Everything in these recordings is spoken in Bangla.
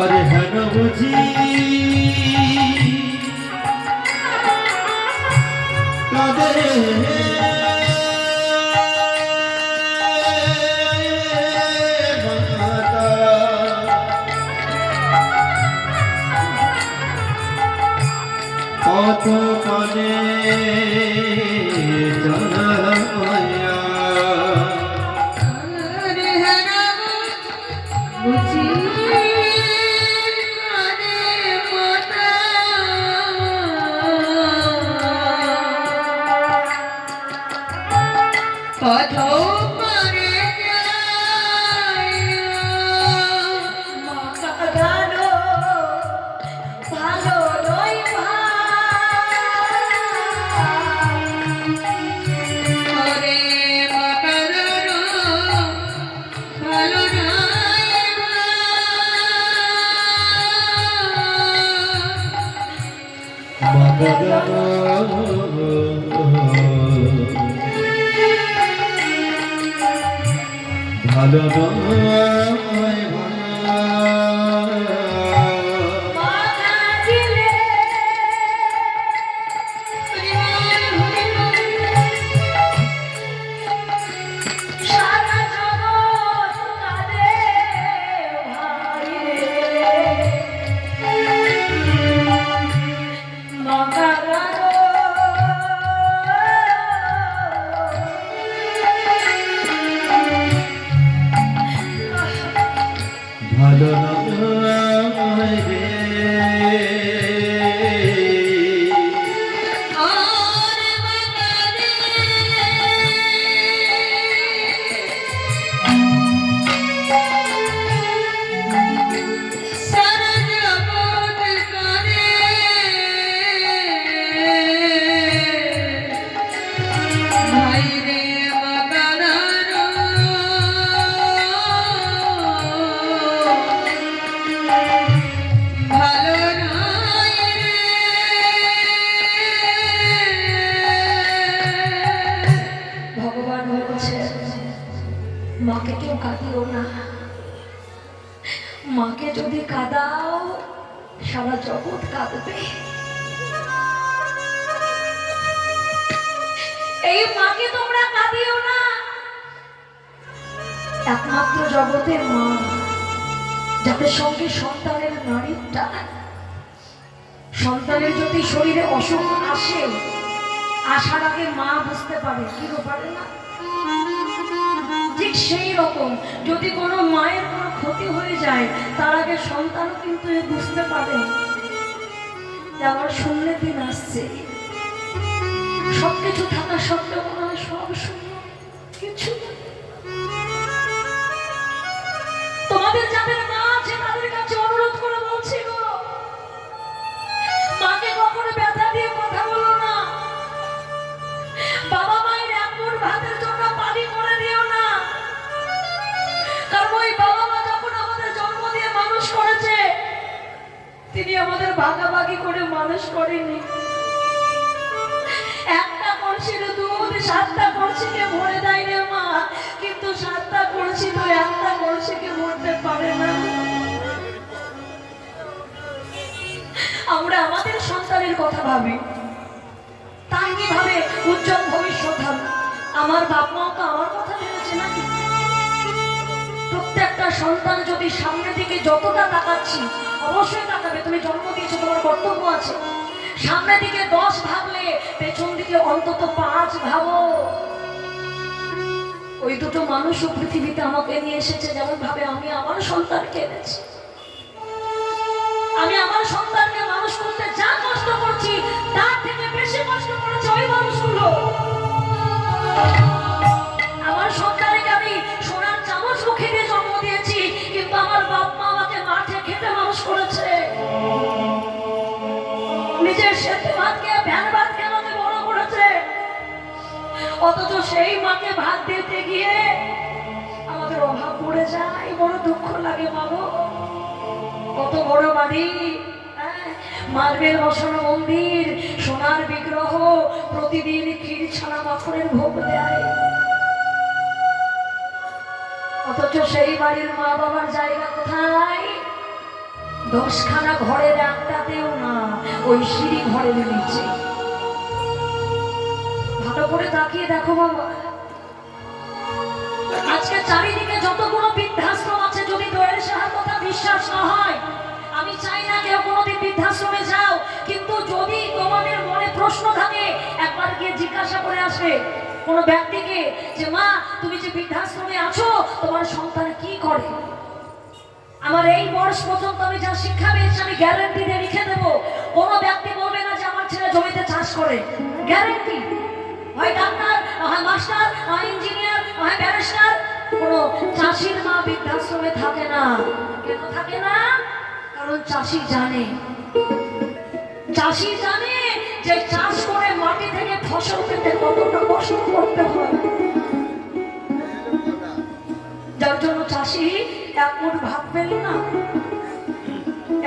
अरे हन बुझी कादे কত কানে জনমায়া বুঝি কত করে ভালো নয় ওরে মাকানো ভালো নয় ভালো নয় মাথা দিলে সারা জগৎ কাঁদে ভাই রে মাকানো ভালো নয় রে ওরে মাকানে সারা জগৎ কাঁদে ভাই রে মাকানো ভালো নয় রে ভগবান বলছে মাকে কেউ কাঁদিও না, মাকে যদি কাঁদাও সারা জগৎ কাঁদবে। এই মাকে তোমরা কাঁদিও না, একমাত্র জগতের মা যাদের সঙ্গে সন্তানের নারীর টান। সন্তানের যদি শরীরে অসুখ আসে, আসার আগে মা বুঝতে পারে, কি পারে না, ঠিক সেই রকম যদি কোনো মায়ের কোনো ক্ষতি হয়ে যায় তার আগে সন্তানও কিন্তু বুঝতে পারে যে আমার শূন্য দিন আসছে। সবকিছু থাকা সত্ত্বেও মনে হয় সব শূন্য, কিছু নেই। তোমাদের যাদের মা আছে তাদের কাছে অনুরোধ করে বলছি গো, মাকে কখনো ব্যথা দিয়ে কথা বলো না। বাবা মায়ের এক মুঠ ভাতের জন্য পানি করে দিও না, কারণ ওই বাবা মা যখন আমাদের জন্ম দিয়ে মানুষ করেছে তিনি আমাদের ভাগাভাগি করে মানুষ করেনি। একটা কলসির দুধ 7টা কলসিকে ভরে দেয় রে মা, কিন্তু 7টা কলসি তো একটা কলসিকে ভরতে পারে না। আমরা আমাদের সন্তানের কথা ভাবি, তার কিভাবে উজ্জ্বল ভবিষ্যৎ হবে। আমার বাপ মাও তো আমার কথা ভেবেছে নাকি? প্রত্যেকটা সন্তান যদি সামনের দিকে যতটা তাকাচ্ছি, অবশ্যই তাকাবে, তুমি জন্ম দিয়েছো, তোমার কর্তব্য আছে। সামনের দিকে 10 ভাবলে পেছন দিকে অন্তত 5 ভাবো। ওই দুটো মানুষও পৃথিবীতে আমাকে নিয়ে এসেছে যেমন ভাবে আমি আমার সন্তানকে এনেছি। আমি আমার সন্তানকে মানুষ করতে যা কষ্ট করছি তার থেকে বেশি কষ্ট করেছে ওই মানুষগুলো। আমার সন্তানকে আমি সোনার চামচ মুখে দিয়ে জন্ম দিয়েছি, কিন্তু আমার বাপ মা আমাকে মাঠে খেতে মানুষ করেছে। নিজের সেদ্ধ ভাত খেয়ে ভ্যান ভাত খেয়ে আমাকে বড় করেছে, অথচ সেই মাকে ভাত দিতে গিয়ে আমাদের অভাব পড়ে যায়। বড় দুঃখ লাগে বাবা। কত বড় বাড়ি, মার্বেল বসানো মন্দির, সোনার বিগ্রহ, প্রতিদিন ক্ষীর ছানা মাখনের ভোগ দেয়। অথচ সেই বাড়ির মা বাবার জায়গা কোথায়? 10খানা ঘরের একটাতেও না, ওই সিঁড়ি ঘরের নিচে। ভালো করে তাকিয়ে দেখো বাবা, আজকে চারিদিকে যতগুলো বৃদ্ধাশ্রম আছে, যদি দয়াল সাহার কথা বিশ্বাস না হয়, আমি চাই না কেউ কোনোদিন বৃদ্ধাশ্রমে যাও, কিন্তু যদি তোমাদের মনে প্রশ্ন থাকে, একবার গিয়ে জিজ্ঞাসা করে আসবে কোনো ব্যক্তিকে যে মা, তুমি যে বৃদ্ধাশ্রমে আছো, তোমার সন্তান কি করে? আমার এই বয়স পর্যন্ত আমি যা শিক্ষা পেয়েছি, আমি গ্যারান্টি দিয়ে লিখে দেবো, কোনো ব্যক্তি বলবে না যে আমার ছেলে জমিতে চাষ করে। গ্যারান্টি। হয় ডাক্তার, হয় মাস্টার, হয় ইঞ্জিনিয়ার, হয় ব্যারিস্টার, কোনো চাষির মা বৃদ্ধাশ্রমে থাকে না। কেন থাকে না? কারণ চাষি জানে যে চাষ করে মাটি থেকে ফসল পেতে কতটা কষ্ট করতে হয়, যার জন্য চাষি এক মুঠ ভাত পেল না,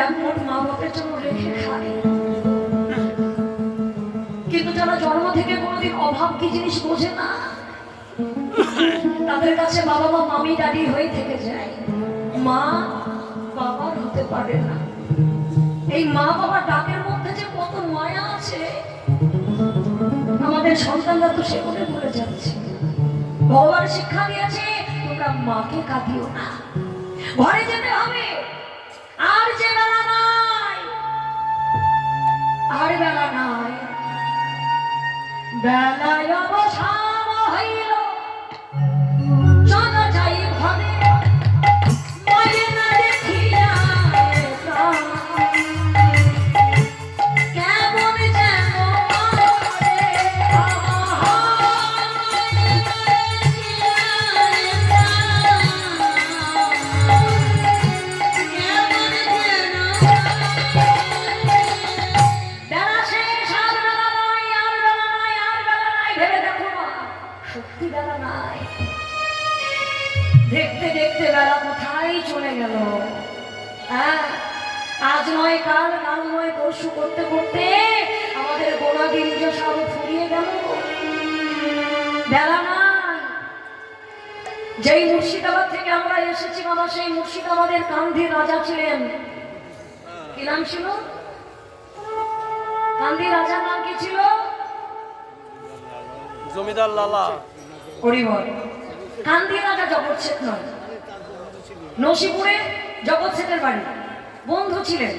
এক মুঠ মা বাপের জন্য রেখে খায়। কিন্তু যারা জন্ম থেকে কোনোদিন অভাব কি জিনিস বোঝে না, তাদের কাছে বাবা মা মামি দাদি হয়ে থেকে যায়, মা বাবার হতে পারে না। এই মা বাবার ডাকের মধ্যে যে কত মায়া আছে, আমাদের সন্তানরা তো সেগুলো ভুলে যাচ্ছে। ভগবান শিক্ষা দিয়েছে, তোমরা মাকে কাঁদিও না, ঘরে যেতে হবে। আর যে বেলা নাই, আর বেলা নাই, বেলায় অবসান হইল, চলো যাই ঘরে, ময়না দেখিয়া প্রাণ, কেমন যেন মরে বেলা শেষ, আর বেলা নাই, আর বেলা নাই, আর বেলা নাই। ভেবে দেখো না, সত্যি বেলা নাই। দেখতে দেখতে বেলা কোথায় চলে গেল। হ্যাঁ, আজ নয় কাল, কাল নয় পরশু করতে করতে আমাদের গোনা বীর্য সব ফুরিয়ে গেল। বেলা নাই। যেই মুর্শিদাবাদ থেকে আমরা এসেছি বাবা, সেই মুর্শিদাবাদের কান্ধির রাজা ছিলেন। কি নাম ছিল? কান্দি রাজার নাম কি ছিল? জমিদার লালা। হরিবল। কান্দি রাজা জগৎ শেঠ নয়, নসিপুরে জগৎ শেঠের বাড়ি বন্ধু ছিলেন।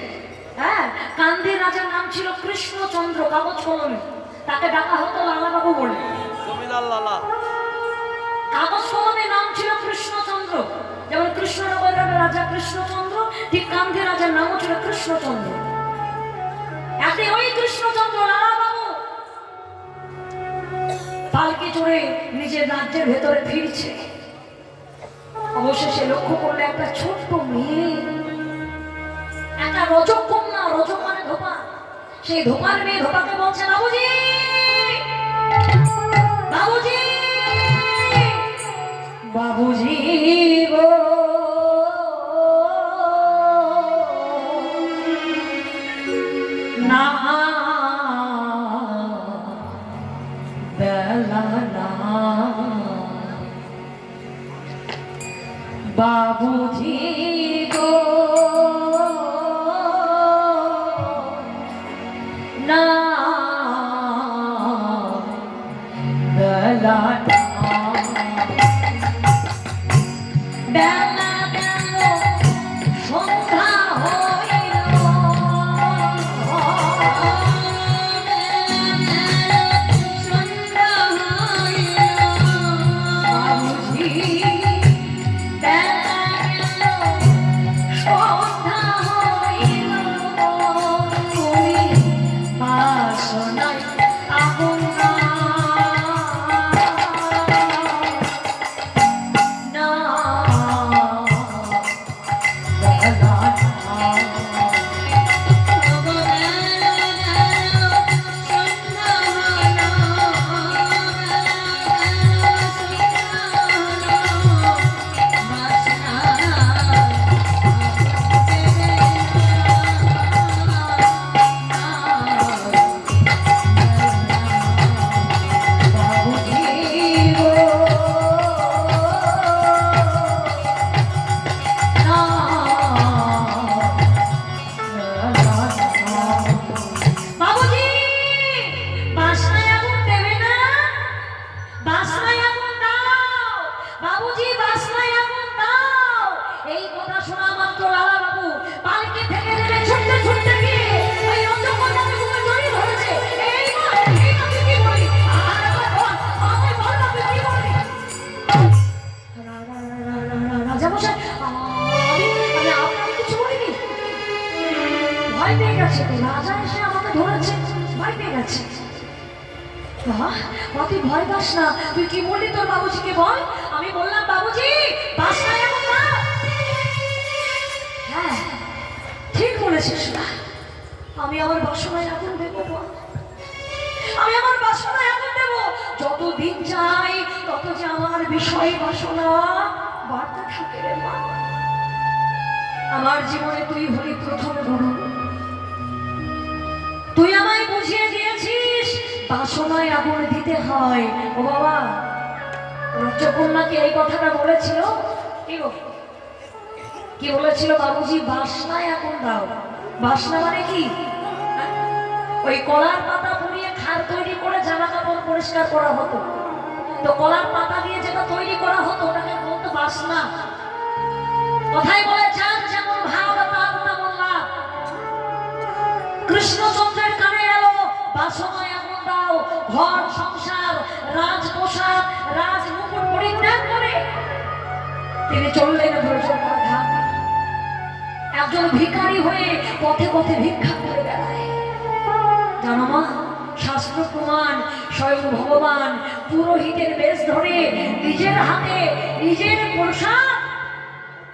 হ্যাঁ, কান্দি রাজার নাম ছিল কৃষ্ণচন্দ্র, কাগজ কলমে তাকে ডাকা হতো লালা বাবু বলে। জমিদার লালা। কাগজ কলমে নাম ছিল কৃষ্ণচন্দ্র, যেমন কৃষ্ণনগরের রাজা কৃষ্ণচন্দ্র, ঠিক কান্দি রাজার নামও ছিল কৃষ্ণচন্দ্র। একদিন ওই কৃষ্ণচন্দ্র লালা বাবু পালকি চড়ে নিজের রাজ্যের ভেতরে ফিরছে। অবশেষে লক্ষ্য করলে একটা ছোট্ট মেয়ে, একটা রজকন্যা, রজক মানে ধোপা, সেই ধোপার মেয়ে ধোপাকে বলছে, বাবুজি, বাবুজি, বাবুজি গো, না বেলা না, বাবুজি গো, না বেলা না, বেলা গেল, সন্ধ্যা হইল, সন্ধ্যা হইল, বাবুজি বেলা গেল, সন্ধ্যা হইল, তুমি বাসনায় আগুন না, না ছুটতে গিয়ে ওই রজকন্যাকে বুকে জড়িয়ে ধরেছে। এই মা তুই কি বলি? আমায় বল না তুই কি বলি? রাজামশাই, আমি আপনাকে কিছু বলিনি। ভয় পেয়ে গেছে তো, রাজা এসে আমাকে ধরেছে, ভয় পেয়ে গেছে। মা তুই ভয় পাস না, তুই কি বললি তোর বাবুজিকে বল। আমি বললাম বাবুজি বাসনায় এখন না। হ্যাঁ ঠিক বলেছিস না, আমি আমার বাসনায় আগুন দেবো বল, আমি আমার বাসনায় আগুন দেবো। যত দিন যায় তত যে আমার বিষয় বাসনা বাড়তে থাকে রে মা। আমার জীবনে তুই হলি প্রথম গুরু, তুই আমায় বুঝিয়ে দিয়েছিস বাসনায় আগুন দিতে হয়। ও বাবা, রজকন্যাকে এই কথাটা বলেছিল, কি বলেছিল বাবুজি? বাসনায় আগুন দাও। বাসনা মানে কি? ওই কলার পাতা পুড়িয়ে খার তৈরি করে জামা কাপড় পরিষ্কার করা হতো, তো কলার পাতা দিয়ে যেটা তৈরি করা হতো ওটাকে বলতো বাসনা। কথাই বলে যার যেমন ভাব তার তেমন লাভ। কৃষ্ণচন্দ্রের কানে এলো বাসনায় আগুন দাও, ঘর সংসার রাজপ্রসাদ রাজমুকুট পরিত্যাগ করে তিনি চললেন ব্রজধাম। একজন ভিখারি হয়ে পথে পথে ভিক্ষা করে বেড়ায়। জানো মা, শাস্ত্র প্রমাণ স্বয়ং ভগবান পুরোহিতের বেশ ধরে নিজের হাতে নিজের প্রসাদ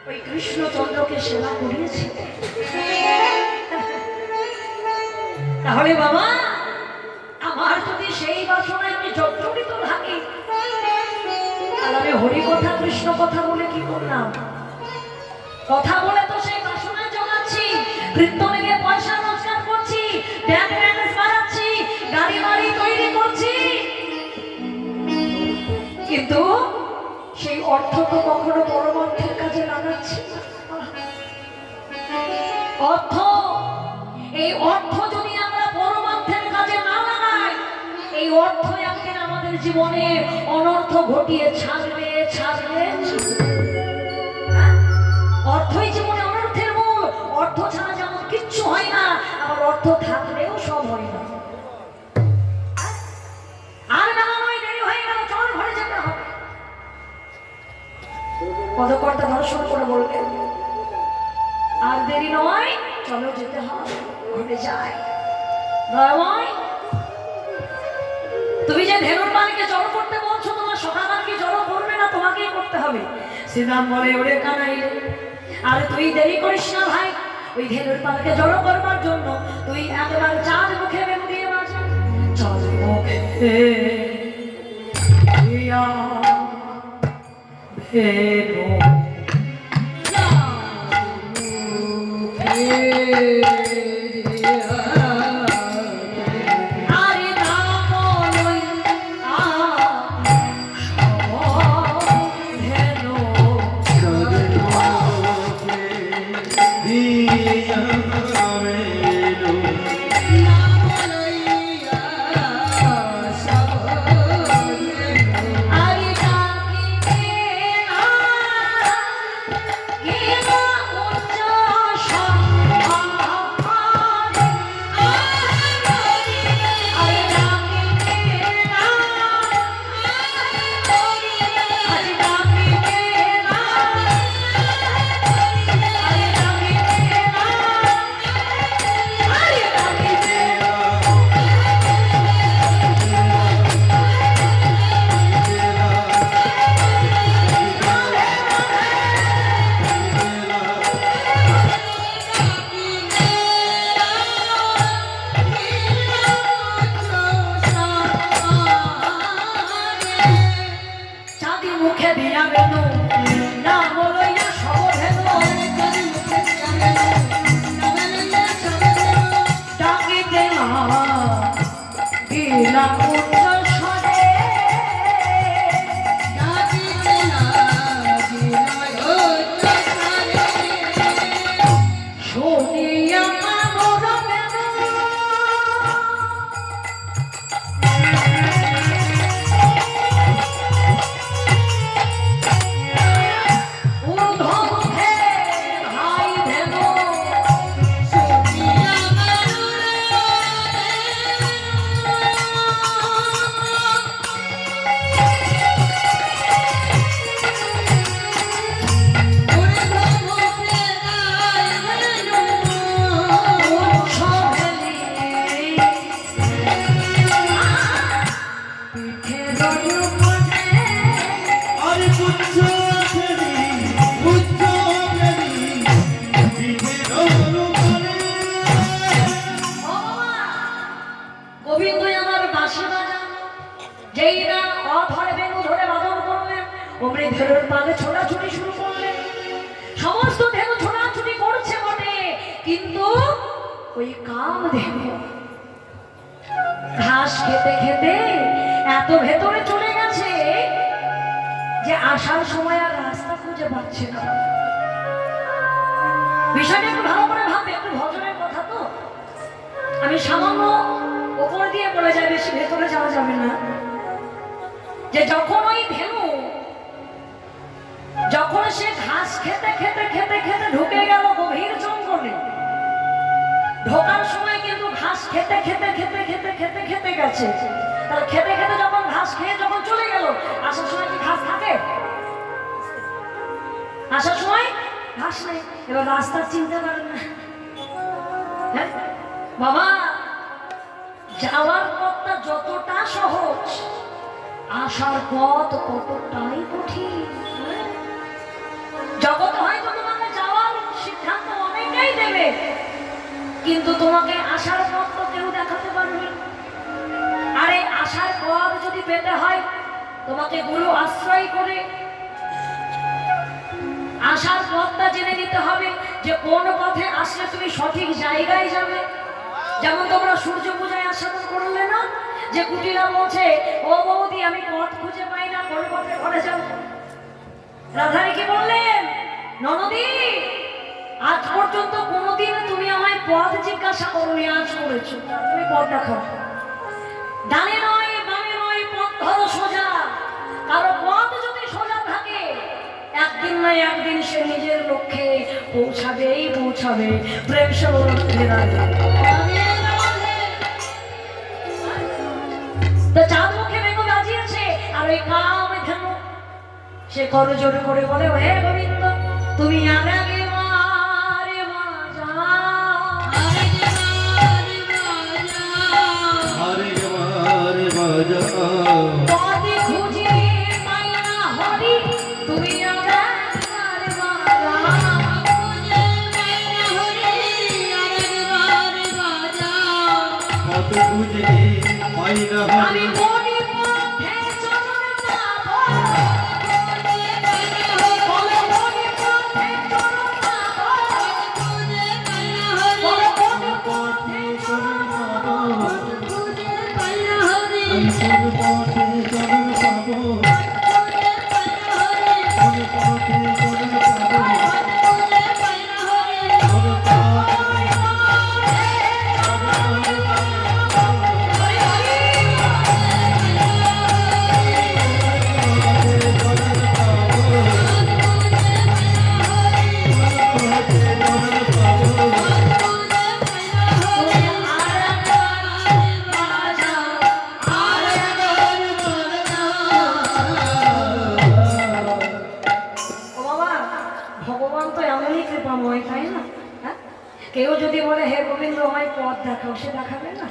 ওই কৃষ্ণচন্দ্রকে সেবা করিয়েছে। তাহলে বাবা, আমার যদি সেই বাসনায় আমি জর্জরিত থাকি, আর আমি হরি কথা কৃষ্ণ কথা বলে কি করলাম? কথা বলে তো সেই বাসনায় জমাচ্ছি, কীর্তনে গিয়ে পয়সা রোজগার করছি, ব্যাংক ব্যালেন্স বাড়াচ্ছি, গাড়ি বাড়ি তৈরি করছি, কিন্তু সেই অর্থ তো কখনো পরমার্থের কাজে লাগাচ্ছি না। অর্থ, এই অর্থ যদি আমরা পরমার্থের কাজে না লাগাই, এই অর্থ একদিন আমাদের জীবনে অনর্থ ঘটিয়ে ছাড়বে ছাড়বে। অর্থই জীবনে অনর্থের মূল। অর্থ ছাড়া যেমন কিচ্ছু হয় না, আবার অর্থ থাকলেও সব হয় না। আর বেলা নয়, দেরি হয়ে গেল, চল ঘরে যেতে হবে। পদকর্তা দর্শন করে বলবেন আর দেরি নয়, চলো যেতে হবে, ঘরে যাই। দয়াময়, তুমি যে ধেনুর মালিকে জড়ো করতে বলছো, তোমার সকাল কি জড়ো করবে না, তোমাকেই করতে হবে। শ্রীরাম বলে ওরে কানাই, আর তুই দেরি করিস না ভাই, ওই ধেনুর পালকে জড়ো করবার জন্য তুই একবার চাঁদ মুখে বেরু দিয়ে বাজা। চাঁদ মুখে ভেরু অমনি ধেনুর পালে ছোটাছুটি শুরু করলেন। সমস্ত ধেনু ছোটাছুটি করছে বটে, কিন্তু ওই কামধেনু ঘাস খেতে খেতে এত ভেতরে চলে গেছে যে আসার সময় আর রাস্তা খুঁজে পাচ্ছে না। বিষয়টা একটু ভালো করে ভাববে, একটু ভজনের কথা তো, আমি সামান্য ওপর দিয়ে বলে যাই, বেশি ভেতরে যাওয়া যাবে না। যে যখন ওই ধেনু যখন সে ঘাস খেতে খেতে খেতে খেতে ঢুকে গেল গভীর জঙ্গলে, ঢোকার সময় কিন্তু ঘাস খেতে খেতে খেতে খেতে খেতে খেতে গেছে। তাহলে খেতে খেতে যখন ঘাস খেয়ে যখন চলে গেল, আসার সময় কি ঘাস থাকে? আসার সময় ঘাস নেই। এবার রাস্তার চিনতে পারেন না। হ্যাঁ বাবা, যাওয়ার পথটা যতটা সহজ, আসার পথ ততটাই কঠিন। জগৎ হয়তো তোমাকে যাওয়ার সিদ্ধান্ত অনেকেই দেবে, কিন্তু তোমাকে আসার পথ তো কেউ দেখাতে পারবে। আরে আসার পথ যদি পেতে হয়, তোমাকে গুরু আশ্রয় করে আসার পথটা জেনে নিতে হবে যে কোন পথে আসলে তুমি সঠিক জায়গায় যাবে। যেমন তোমরা সূর্য পূজায় আস্বাদন করলে না, যে কুটিরা বলছে, ও বৌদি আমি পথ খুঁজে পাই না, কোন পথে ঘরে যাব? রাধারানী কি বললেন, ননদি আজ পর্যন্ত কোনোদিন তুমি আমায় পথ জিজ্ঞাসা করোনি, আজ করেছো, তুমি পথ দেখাও। ডানে নয় বামে নয়, পথ ধরো সোজা। কারো পথ যদি সোজা থাকে, একদিন না একদিন সে নিজের লক্ষ্যে পৌঁছাবেই পৌঁছাবে। প্রেম তো চাঁদ মুখে বেগম বাজিয়েছে, আর ওই কামধেনু সে করজোড়ে করে বলে, হে গোবিন্দ তুমি আর আগে মারে বাজা, আরে মারে বাজা, পথে খুঁজে পাই না হরি, তুমি আর একবার বাজা। কত বুঝে পাই না আমি মনে পথে চলন পাবো, বলে মনে পথে চলন পাবো, বলে মনে পথে চলন পাবো, আমি কোন পথে চলন পাবো, কোন পথে চলন পাবো, ভগবান তো এমনই কৃপাময়, তাই না? হ্যাঁ, কেউ যদি বলে হে গোবিন্দ আমায় পথ দেখাও, সে দেখাবে না?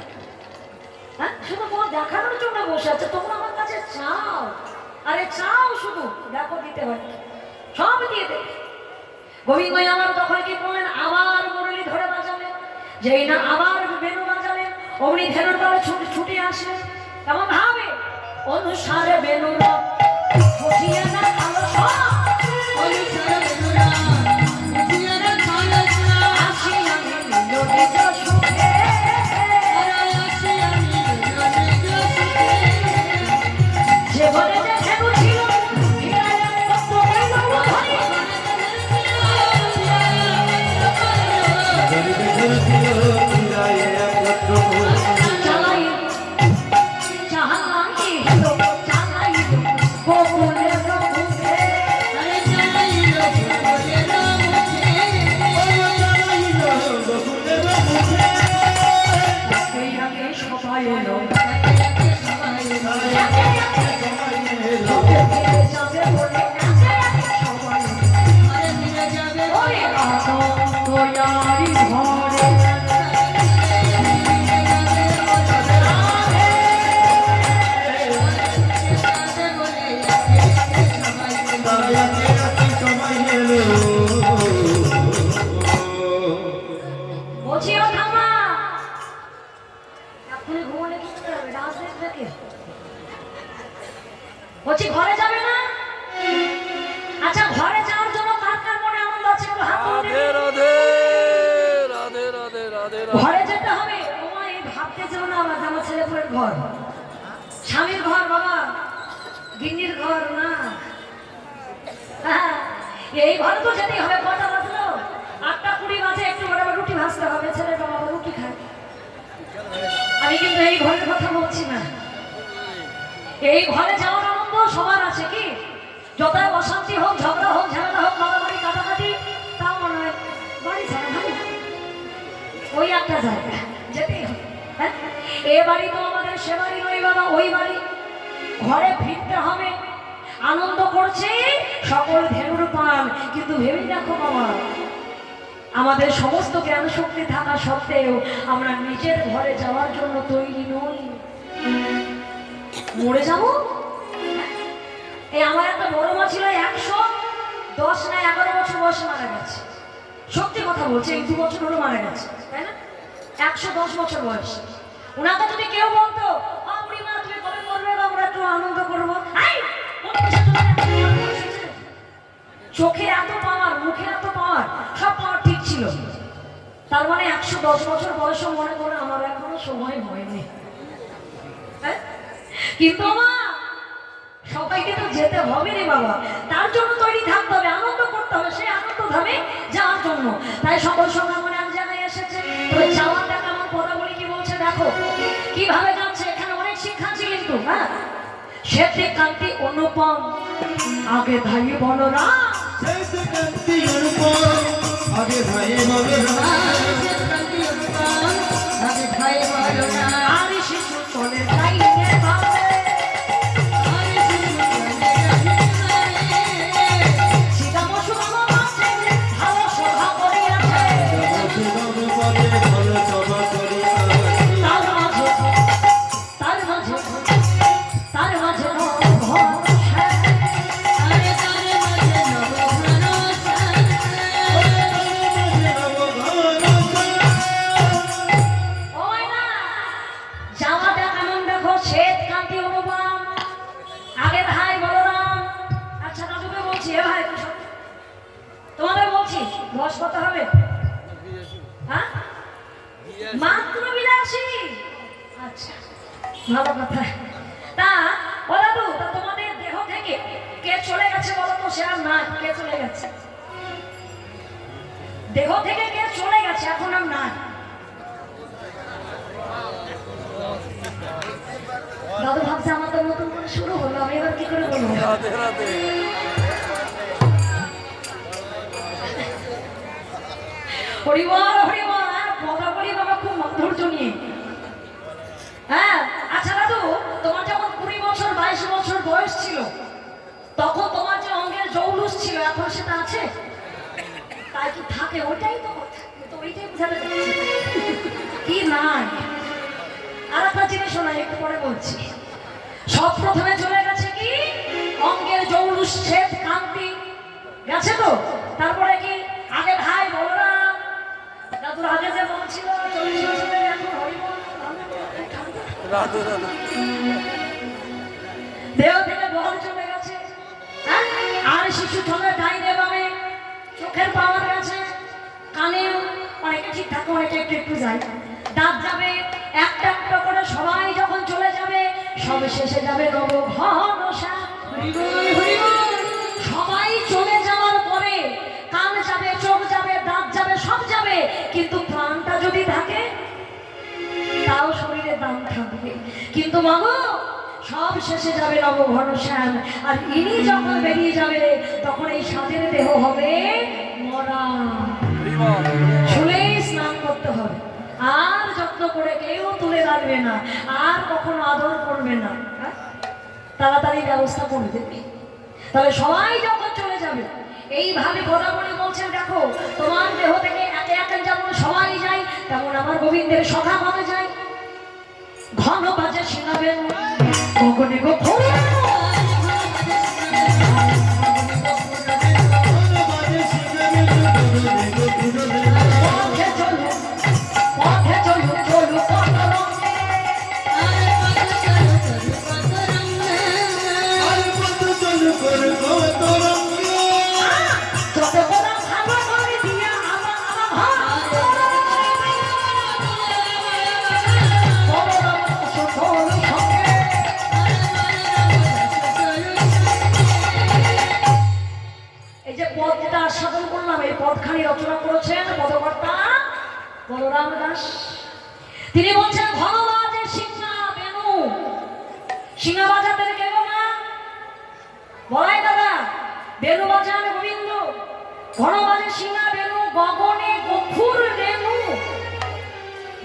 হ্যাঁ, শুধু পথ দেখানোর জন্য বসে আছে। তোমরা আমার কাছে চাও, আরে চাও শুধু, দেখো দিতে হয়, সব দিয়ে দেবে। গোবিন্দ আমার তখন কি করলেন, আবার মুরলি ধরে বাজালেন। যেই না আবার বেনু বাজালেন, অমনি ধেনুর দলে ছুটে ছুটে আসলেন। কেমন ভাবে অনুসারে বেনুর ফুটিয়ে না ভালো সব, অনুসারে বেনুরা ফুটিয়ে না ভালো সব, আসি আমি নিজ সুখে, আসি আমি নিজ সুখে। যে বলে যে ধেনু ছিল ফিরাইয়া কত কইল হরি, চালাই চালাই লোক চালাই গোকুলের মুখে, আরে চালাই লোক গোকুলের মুখে, এই আগে সবাই এলো, যাবে বলে সবাই যাবে, ওই তৈরি ঘরে বলছিও থামা, এখনই ঘুমোলে কি হবে? রাজনীতি থেকে বলছি ঘরে যাবে না? এই ঘরে তো যেতেই হবে। কটা বাজলো? 8:20 বাজে। একটু পরে আবার রুটি ভাজতে হবে, ছেলেটা বাবা রুটি খায়। আমি কিন্তু এই ঘরের কথা বলছি না। এই ঘরে যাওয়ার আনন্দ সবার আছে কি? যতই অশান্তি হোক, ঝগড়া হোক, ঝামেলা হোক, মারামারি কাটাকাটি, তাও মনে হয় বাড়ি যাওয়া ভালো। ওই একটা জায়গা যেতেই হবে। হ্যাঁ, এ বাড়ি তো আমাদের সে বাড়ি নয় বাবা, ওই বাড়ি। ঘরে ফিরতে হবে। আনন্দ করছে সকল ধেনুর পান, কিন্তু ভেবে দেখো বাবা, আমাদের সমস্ত জ্ঞান শক্তি থাকা সত্ত্বেও আমরা নিজের ঘরে যাওয়ার জন্য তৈরি নই। মরে যাবো? এই আমার একটা বড় মা ছিল, 110 না 11 বছর বয়সে মারা গেছে। সত্যি কথা বলছে, এই 2 বছর হলো মারা গেছে, তাই না? 110 বছর বয়স। ওনাকে যদি কেউ বলতো বুড়িমা তুমি কবে করবে বা আমরা একটু আনন্দ করবো, চোখে এত পাওয়ার, মুখে এত পাওয়ার, সব পাওয়ার ঠিক ছিল। তার মানে 110 বছর বয়সও মনে করে আমার এখনো সময় হয়নি। হ্যাঁ, কিন্তু মা সবাইকে তো যেতে হবে রে বাবা, তার জন্য তৈরি থাকতে হবে, আনন্দ করতে হবে, সেই আনন্দ ধামে যাওয়ার জন্য। তাই সকল সঙ্গে আমার এক জায়গায় এসেছে। তবে যাওয়ার দেখা আমার কথা বলি কি বলছে দেখো কিভাবে যাচ্ছে। এখানে অনেক শিক্ষার্থী কিন্তু, হ্যাঁ, শ্বেতে কান্তি অনুপম আগে ধাই বলরা, শ্বেতে কান্তি অনুপম আগে ধাই বলরা, আগে ভাই বলো না, আর শিশু চলে যাইতে পারে, বয়স কত হবে? হ্যাঁ, মাত্র 82। আচ্ছা, ভালো কথা। তা ও দাদু, তা তোমাদের দেহ থেকে কে চলে গেছে বলো তো? সে আর নাই, কে চলে গেছে? দেহ থেকে কে চলে গেছে, এখন আর নাই? দাদু ভাবছে আমাদের নতুন করে শুরু হলো, আমি এবার কি করে বলবো? রাধে রাধে। হরিবল হরিবল, কথা বলি বাবা খুব মাধুর্য নিয়ে। হ্যাঁ, আচ্ছা দাদু, তোমার যখন 20 বছর 22 বছর বয়স ছিল, তখন তোমার যে অঙ্গের জৌলুস ছিল, এখন সেটা আছে? তাই কি থাকে? ওইটাই তো কথা, তো ওইটাই বোঝাতে চাচ্ছি কি নাই। আর একটা জিনিস শোনা, একটু পরে বলছি। সব প্রথমে চলে গেছে কি অঙ্গের জৌলুস, শ্বেত কান্তি গেছে তো। তারপরে কি আগে ভাই বলরা, দাদুর আগে যে বলছিল 40 বছরে, এখন হরিবল রাধে রাধে। দেহ থেকে বল চলে গেছে। হ্যাঁ, আর শিশু চলে ডাইনে বামে, চোখের পাওয়ার গেছে, কানে অনেকে ঠিক থাকে, অনেকে একটু একটু যায়। দাঁত যাবে একটা একটা করে, সবাই যখন চলে যাবে সবে শেষে যাবে রব ঘন শ্যাম। সবাই চলে যাওয়ার পরে কান যাবে, চোখ যাবে, দাঁত যাবে, সব যাবে, কিন্তু প্রাণটা যদি থাকে তাও শরীরে দাম থাকবে। কিন্তু মাগো সব শেষে যাবে নব ঘন শ্যাম, আর ইনি যখন বেরিয়ে যাবে তখন এই সাজের দেহ হবে মরা। চুলেই স্নান করতে হবে, আর যত্ন করে কেউ তুলে রাখবে না, আর কখনো আদর করবে না। হ্যাঁ, তাড়াতাড়ি ব্যবস্থা করে দেবে। তাহলে সবাই যখন চলে যাবে এইভাবে গোদাবরী বলছেন দেখো তোমার দেহ থেকে একে একে যেমন সবাই যায়, তেমন আমার গোবিন্দের সখা ভাবে যায়। ঘন বাজে শোনাবেন গগনে গো পথে চলো, পথে চলো, চলো কত রঙে, যত বড় ভালো করে দিয়া আমার বড় সফল সঙ্গে এই যে পদটা আস্বাদন করলাম, এই পদখানি রচনা করেছেন পদকর্তা বলরাম দাস। তিনি বলছেন ঘন বাজে সিংহা বেনু। সিংহা বাজাতে কে গো মা? বলাই দাদা বেনু বাজান গোবিন্দ। ঘন বাজে সিংহা বেনু, গগনে গখুর রেণু।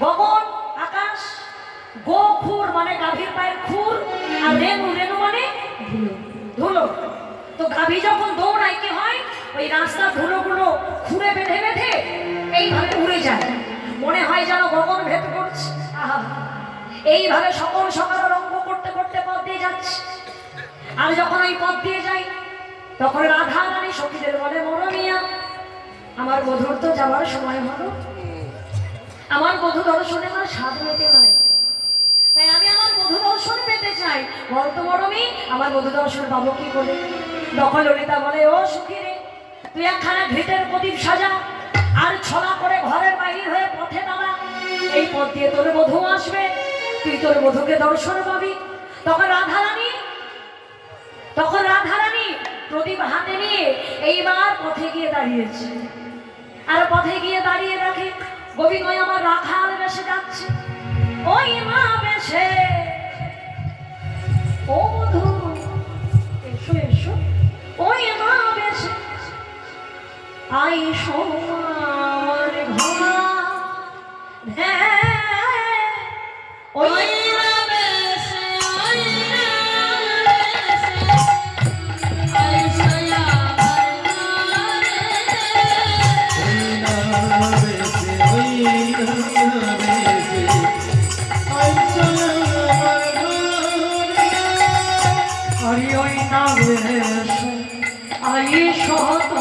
গগন আকাশ, গোখুর মানে গাভীর পায়ের খুর, আর রেণু রেণু মানে ধুলো। তো গাভী যখন দৌড়ায় কি হয়, ওই রাস্তার ধুলোগুলো খুঁড়ে বেঁধে বেঁধে এইভাবে উড়ে যায়, মনে হয় যেন গগন ভেদ করছে। আহা, এইভাবে সকল সকাল রঙ্গ করতে করতে পথ দিয়ে যাচ্ছে। আর যখন ওই পথ দিয়ে যাই, তখন রাধা রানী সখীদের বলে মরমিয়া, আমার বধুর তো যাওয়ার সময় হলো, আমার বধূ দর্শনে আমার স্বাদ মেটে নাই, তাই আমি আমার বধূ দর্শন পেতে চাই। বলতো মরমি, আমার বধূ দর্শন পাবো কি করে? তখন ললিতা বলে ও সখী রে, তুই একখানা ঘৃতের প্রদীপ সাজা, আর ছলা করে ঘরের বাইরে হয়ে পথে দাঁড়া, এই পথ দিয়ে তোর বধূ আসবে, তুই তোর বধূকে দর্শন পাবি। তখন রাধারানী প্রদীপ হাতে নিয়ে এইবার পথে গিয়ে দাঁড়িয়েছে। আর পথে গিয়ে দাঁড়িয়ে রাখে গোবিন্দ আমার রাখাল বেশে যাচ্ছে, ওই মা বেশে, ও বধূ এসো এসো, ওই মা বেশে আইসো আমার ঘর। হ্যাঁ ওই মা বেশে, ওই মা বেশে আইসো আমার ঘরে।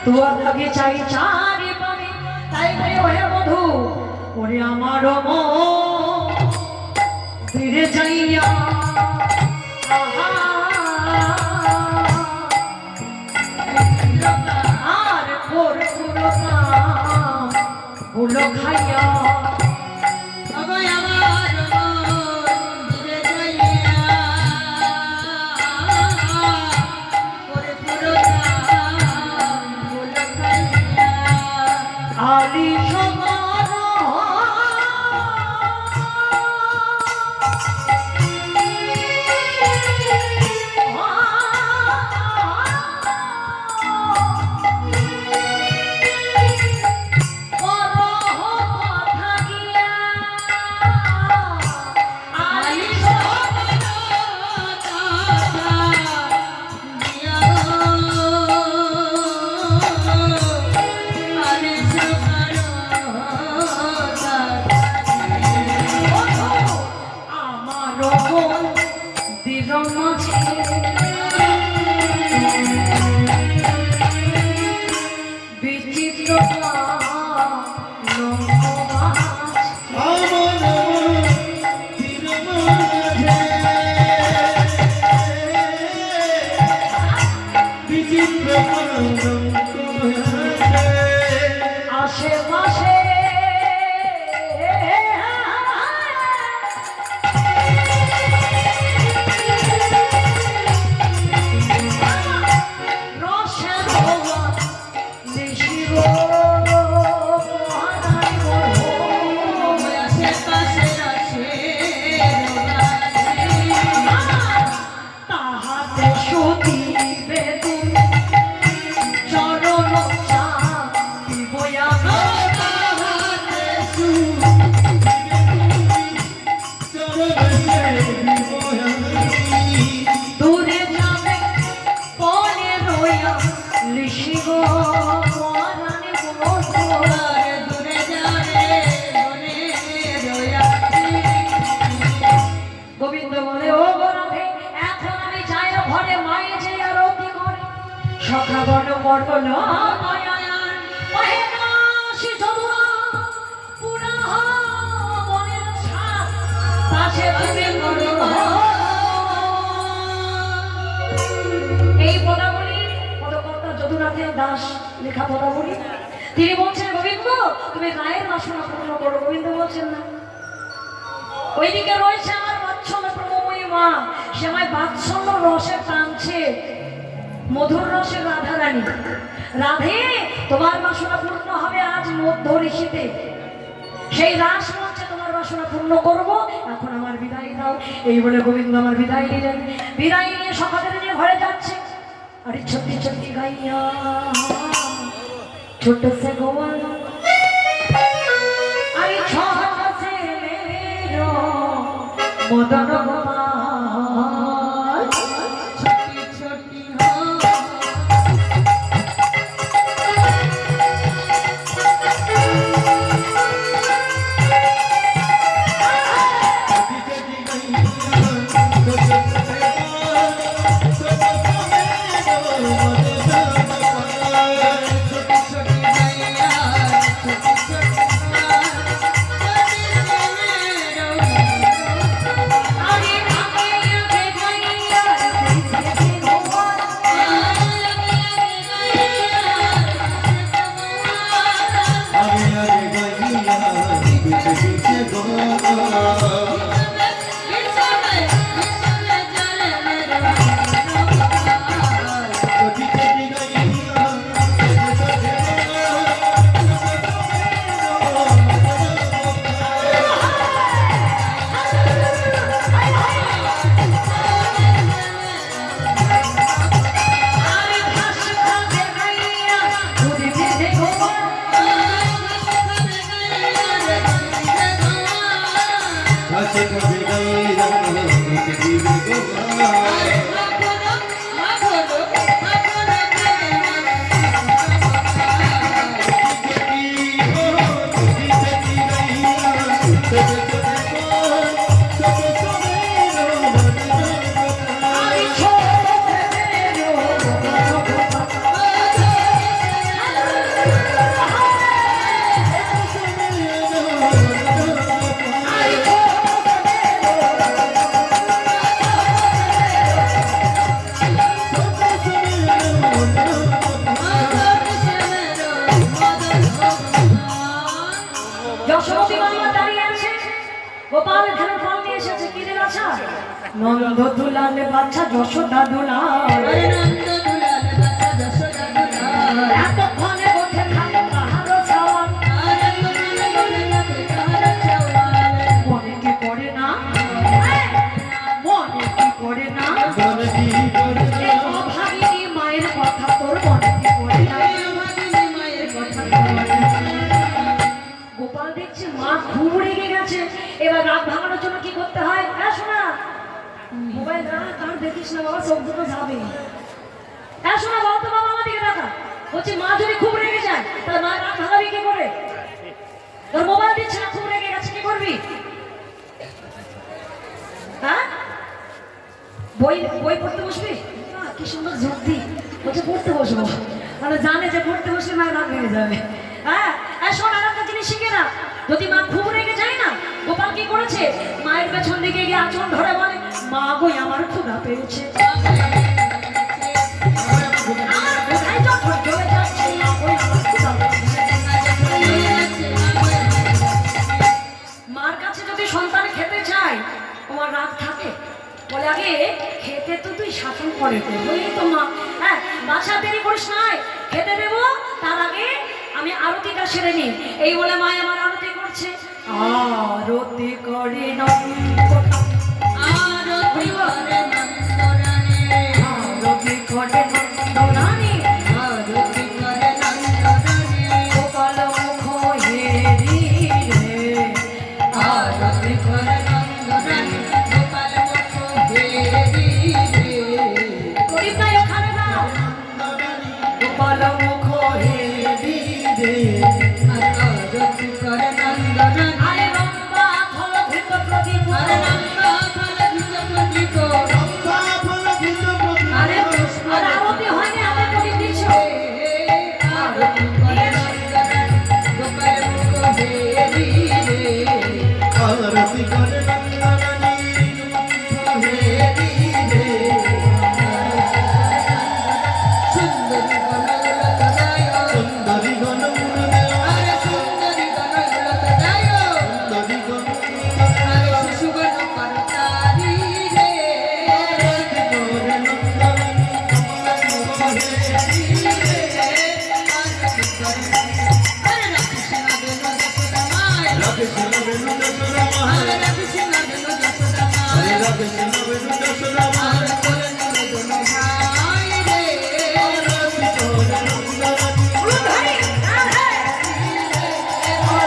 তোর লাগে চাই চারি পাবে, তাই করে ওহে বধূ ওরে আমার মন ফিরে যাইয়া আর পর পুরোটা ভুলো খাইয়া আলি সমার আশেপাশে দূরে যাবে পরে রইয়া লিশি গো পরাণে বন্ধু আর দূরে যাবে মনে রয়া গোবিন্দ বলে ও গরাধে এখন আমি যাই ঘরে মায়ে যে আরতি করে সখা বড় বড় নয়ন ওহে নাসি যদুরা পুরা বনের ছাদ পাশে তুমি এই পদাবলী পদকর্তা যদুনাথের দাস লেখা পদাবলী তিনি বলছেন গোবিন্দ তুমি গায়ের বাসনা পূর্ণ করো গোবিন্দ বলছেন না ওইদিকে রয়েছে আমার বাৎসল্য প্রমময়ী মা সে আমায় বাৎসল্য রসে টানছে মধুর রসের রাধা রানী রাধে তোমার বাসনা পূর্ণ হবে আজ মধ্য ঋষিতে সেই রাস মঞ্চে তোমার বাসনা পূর্ণ করব এখন আমার বিদায় দাও এই বলে গোবিন্দ আমার বিদায় নিলেন বিদায় নিয়ে সকালে নিয়ে ঘরে যাচ্ছে আরে ছোট্টি ছোট্টি গাইয়া ছোট সে গোয়াল আরে ছোট সে মেরো মদন গোপাল ছোটি ছোটি আরে আগে আগে গাইয়া পিছে গোপাল আরে ভাসে ভাসে গাইয়া ঘুরে ফিরে গোপাল আরে ছোট মেরো যশোমতী মাইয়া দাঁড়িয়ে আছে গোপাল এখানে ফল নিয়ে এসেছে কি রে আচ্ছা নন্দ দুলাল বাচ্চা যশোদা দুলাল এতক্ষণে বসে খালো কাহারো চাওয়াল মনে কি পড়ে না মনে কি পড়ে না এ অভাগিনী মায়ের কথা তোর মনে কি পড়ে না গোপাল দেখছে মা খুব রেগে গেছে এবার রাগ ভাঙানোর জন্য কি করতে হয় হ্যাঁ শোনা মোবাইল রাখ আর দেখিস না বাবা সব দুটো যাবে হ্যাঁ শোনা বল তো বাবা আমার দিকে দেখা বলছি মা যদি খুব রেগে যায় তাহলে মা রাগ ভাঙাবি কি করে তোর মোবাইল দিচ্ছে না খুব রেগে গেছে কি করবি হ্যাঁ বই বই পড়তে বসবি আহ, কি সুন্দর যুক্তি বলছে পড়তে বসবো তাহলে জানে যে পড়তে বসলে মায়ের রাগ ভেঙে যাবে হ্যাঁ আর শোন আর একটা জিনিস শিখে না যদি মা খুব রেগে যায় না গোপাল কি করেছে মায়ের পেছন দিকে গিয়ে আঁচল ধরে বলে মা গো আমার ক্ষুধা পেয়েছে আমার কোথায় যখন চলে যাচ্ছে মা গো আমার ক্ষুধা পেয়েছে। মার কাছে যদি সন্তান খেতে চায় তোমার রাগ থাকে বলে আগে খেতে তো তুই শাসন করে বলি তো মা হ্যাঁ বাসা দেরি করিস নাই খেতে দেবো তার আগে আমি আরতিটা সেরে নিই এই বলে মা আমার আরতি করছে আরতি করে আরতি করে নন্দরানী গোপাল মুখ হেরি রে আরতি করে কৃষ্ণ বিষ্ণু যশোদামা আর করে নেবে দুনো ভাই রে রসিক হরে নন্দরানী উলুধ্বনি, রাধে।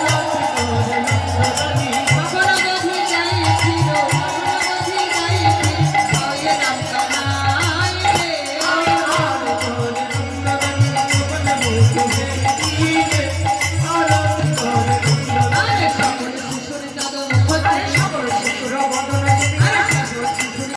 রসিক হরে নন্দরানী মকর গধি গাইছিল মকর গধি গাইছিল হয়ে নাম কানাই রে রসিক হরে নন্দরানী ভুবন মুখ হেরি